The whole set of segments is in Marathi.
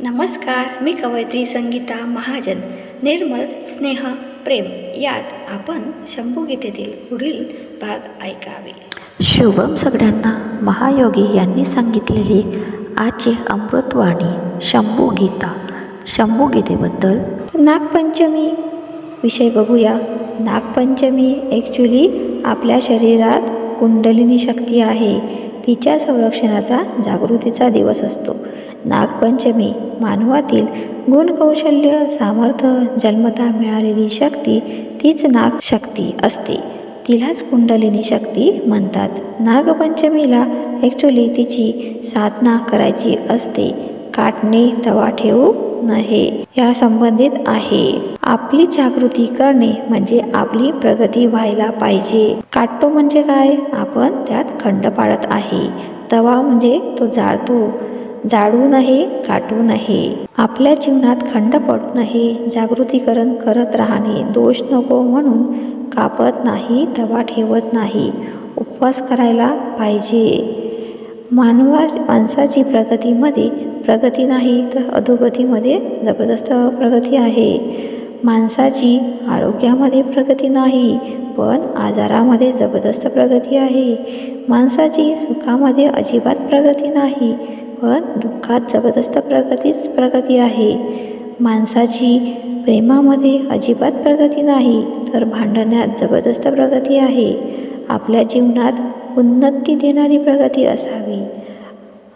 नमस्कार, मी कवयित्री संगीता महाजन. निर्मल स्नेह प्रेम यात आपण शंभूगीतेतील पुढील भाग ऐकावे. शुभम सगळ्यांना. महायोगी यांनी सांगितलेली आजची अमृतवाणी शंभूगीता. शंभूगीतेबद्दल नागपंचमी विषय बघूया. नागपंचमी ॲक्च्युली आपल्या शरीरात कुंडलिनी शक्ती आहे, तिच्या संरक्षणाचा जागृतीचा दिवस असतो. नागपंचमी मानवातील गुणकौशल्य सामर्थ्य जन्मता मिळालेली शक्ती तीच नागशक्ती असते. तिलाच कुंडलिनी शक्ती म्हणतात. नागपंचमीला ॲक्च्युली तिची साधना करायची असते. काटणे तवा ठेवू नये या संबंधित आहे. आपली जागृती करणे म्हणजे आपली प्रगती व्हायला पाहिजे. काटतो म्हणजे काय? आपण त्यात खंड पाडत आहे. तवा म्हणजे तो जाळतो. जाळू नये, काटू नये. आपल्या जीवनात खंड पडू नये. जागृतीकरण करत राहणे. दोष नको म्हणून कापत नाही, तवा ठेवत नाही. उपवास करायला पाहिजे. माणसाची प्रगती नाही तर अधोगतीमध्ये जबरदस्त प्रगती आहे. माणसाची आरोग्यामध्ये प्रगती नाही पण आजारामध्ये जबरदस्त प्रगती आहे. माणसाची सुखामध्ये अजिबात प्रगती नाही पण दुःखात जबरदस्त प्रगती आहे. माणसाची प्रेमामध्ये अजिबात प्रगती नाही तर भांडण्यात जबरदस्त प्रगती आहे. आपल्या जीवनात उन्नती देणारी प्रगती असावी.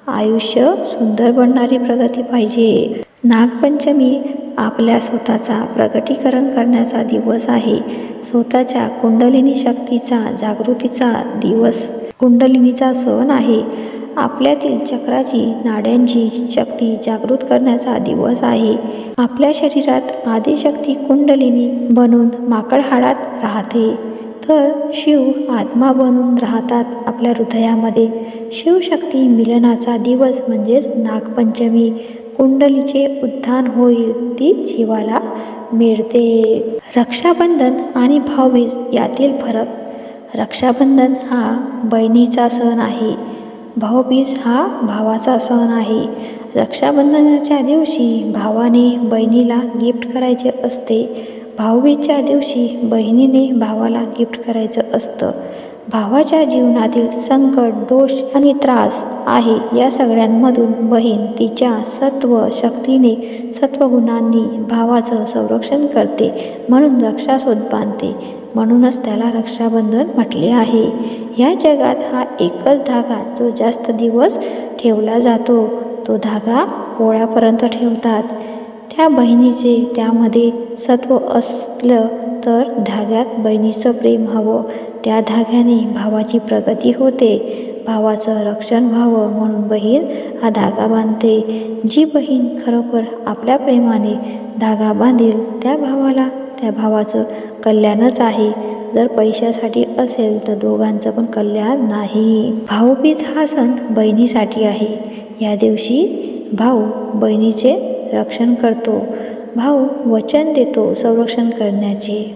आयुष्य सुंदर बनणारी प्रगती पाहिजे. नागपंचमी आपल्या स्वतःचा प्रगटीकरण करण्याचा दिवस आहे. स्वतःच्या कुंडलिनी शक्तीचा जागृतीचा दिवस. कुंडलिनीचा सण आहे. आपल्यातील चक्राची नाड्यांची शक्ती जागृत करण्याचा दिवस आहे. आपल्या शरीरात आदिशक्ती कुंडलिनी बनून माकडहाडात राहते तर शिव आत्मा बनून राहतात आपल्या हृदयामध्ये. शिवशक्ती मिलनाचा दिवस म्हणजेच नागपंचमी. कुंडलीचे उत्थान होईल ती शिवाला मिळते. रक्षाबंधन आणि भाऊबीज यातील फरक. रक्षाबंधन हा बहिणीचा सण आहे. भाऊबीज हा भावाचा सण आहे. रक्षाबंधनाच्या दिवशी भावाने बहिणीला गिफ्ट करायचे असते. भाऊबीजच्या दिवशी बहिणीने भावाला गिफ्ट करायचं असतं. भावाच्या जीवनातील संकट, दोष आणि त्रास आहे या सगळ्यांमधून बहीण तिच्या सत्व शक्तीने, सत्वगुणांनी भावाचं संरक्षण करते म्हणून रक्षासूत बांधते. म्हणूनच त्याला रक्षाबंधन म्हटले आहे. या जगात हा एकच धागा जो जास्त दिवस ठेवला जातो तो धागा पोळ्यापर्यंत ठेवतात. त्या बहिणीचे त्यामध्ये सत्व असलं तर धाग्यात बहिणीचं प्रेम हवं. त्या धाग्याने भावाची प्रगती होते. भावाचं रक्षण व्हावं म्हणून बहीण हा धागा बांधते. जी बहीण खरोखर आपल्या प्रेमाने धागा बांधेल त्या भावाचं कल्याणच आहे. जर पैशासाठी असेल तर दोघांचं पण कल्याण नाही. भाऊबीज हा सण बहिणीसाठी आहे. या दिवशी भाऊ बहिणीचे रक्षण करतो. भाऊ वचन देतो संरक्षण करण्याचे.